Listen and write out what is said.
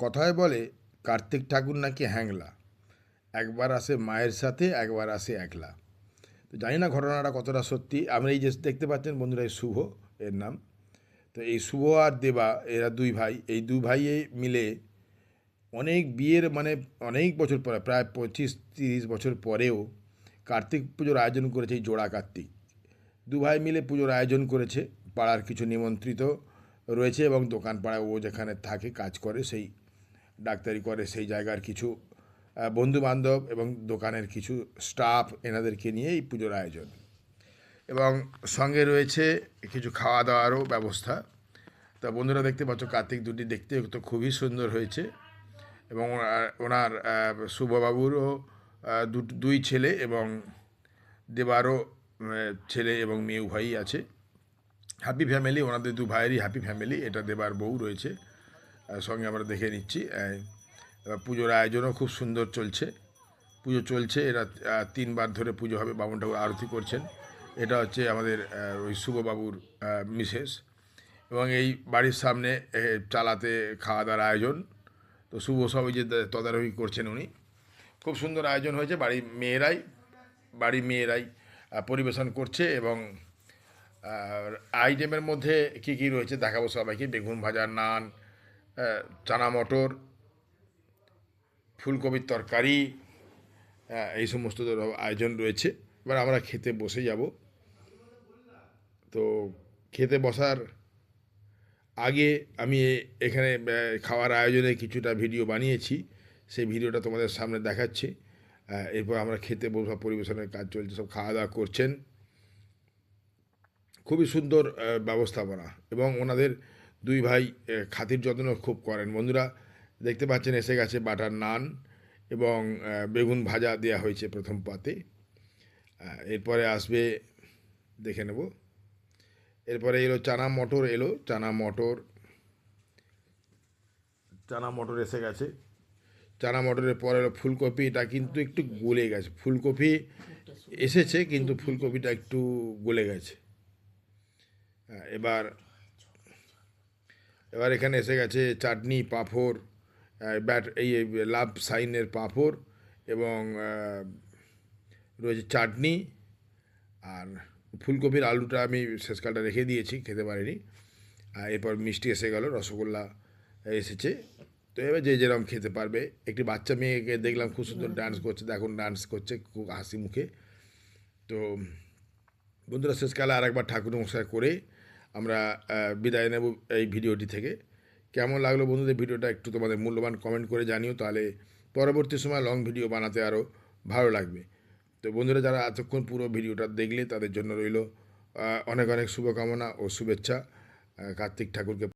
কথায় বলে কার্তিক ঠাকুর নাকি হ্যাংলা, একবার আসে মায়ের সাথে, একবার আসে একলা। তো জানি না ঘটনাটা কতটা সত্যি। আমরা এই যে দেখতে পাচ্ছেন বন্ধুরা, এই শুভ এর নাম। তো এই শুভ আর দেবা এরা দুই ভাই, এই দুই ভাই মিলে অনেক বিয়ের মানে অনেক বছর পরে, প্রায় 25-30 বছর পরেও কার্তিক পুজোর আয়োজন করেছে এই জোড়া কার্তিক। দু ভাই মিলে পুজোর আয়োজন করেছে। পাড়ার কিছু নিমন্ত্রিত রয়েছে এবং দোকান পাড়ায় ও যেখানে থাকে কাজ করে, সেই ডাক্তারি করে সেই জায়গার কিছু বন্ধু বান্ধব এবং দোকানের কিছু স্টাফ এনাদেরকে নিয়ে এই পুজোর আয়োজন। এবং সঙ্গে রয়েছে কিছু খাওয়া দাওয়ারও ব্যবস্থা। তা বন্ধুরা দেখতে পাচ্ছ কার্তিক দুটি দেখতে তো খুবই সুন্দর হয়েছে। এবং ওনার শুভবাবুরও দুই ছেলে এবং দেবারও ছেলে এবং মেয়ে উভয়ই আছে। হ্যাপি ফ্যামিলি, ওনাদের দু ভাইয়েরই হ্যাপি ফ্যামিলি। এটা দেবার বউ রয়েছে সঙ্গে, আমরা দেখে নিচ্ছি। পুজোর আয়োজনও খুব সুন্দর চলছে। পুজো চলছে, এরা 3বার ধরে পুজো হবে, বামুন ঠাকুর আরতি করছেন। এটা হচ্ছে আমাদের ওই শুভবাবুর মিসেস। এবং এই বাড়ির সামনে চালাতে খাওয়া দাওয়ার আয়োজন। তো শুভ সব ওই যে তদারকি করছেন উনি। খুব সুন্দর আয়োজন হয়েছে। বাড়ির মেয়েরাই পরিবেশন করছে। এবং আইটেমের মধ্যে কী কী রয়েছে দেখাবো সবাইকে। বেগুন ভাজা, নান, চানা মটর, ফুলকপির তরকারি, এই সমস্ত আয়োজন রয়েছে। এবার আমরা খেতে বসে যাব। তো খেতে বসার আগে আমি এখানে খাওয়ার আয়োজনে কিছুটা ভিডিও বানিয়েছি, সেই ভিডিওটা তোমাদের সামনে দেখাচ্ছি। এরপর আমরা খেতে বসা, পরিবেশনের কাজ চলছে, সব খাওয়া দাওয়া করছেন। খুবই সুন্দর ব্যবস্থাপনা। এবং ওনাদের দুই ভাই খাতির যত্ন খুব করেন। বন্ধুরা দেখতে পাচ্ছেন এসে গেছে বাটার নান এবং বেগুন ভাজা দেওয়া হয়েছে প্রথম পাতে। এরপরে আসবে, দেখে নেব। এরপরে এলো চানা মটর, চানা মটর এসে গেছে। চানা মটরের পরে এলো ফুলকপি। এটা কিন্তু একটু গলে গেছে, ফুলকপি এসেছে কিন্তু ফুলকপিটা একটু গলে গেছে। এবার এবার এখানে এসে গেছে চাটনি, পাঁপড়, এই লাভ সাইনের পাঁপড় এবং রয়েছে চাটনি। আর ফুলকপির আলুটা আমি শেষকালটা রেখে দিয়েছি, খেতে পারিনি। এরপর মিষ্টি এসে গেল, রসগোল্লা এসেছে। তো এবার যে যেরকম খেতে পারবে। একটি বাচ্চা মেয়েকে দেখলাম খুব সুন্দর ডান্স করছে, দেখুন ডান্স করছে খুব হাসি মুখে। তো বন্ধুরা শেষকালে আর একবার ঠাকুর নমস্কার করে আমরা বিদায় নেব এই ভিডিওটি থেকে। কেমন লাগলো বন্ধুদের ভিডিওটা একটু তোমাদের মূল্যবান কমেন্ট করে জানিও, তাহলে পরবর্তী সময় লং ভিডিও বানাতে আরও ভালো লাগবে। তো বন্ধুরা যারা এতক্ষণ পুরো ভিডিওটা দেখলে তাদের জন্য রইল অনেক অনেক শুভকামনা ও শুভেচ্ছা। কার্তিক ঠাকুরকে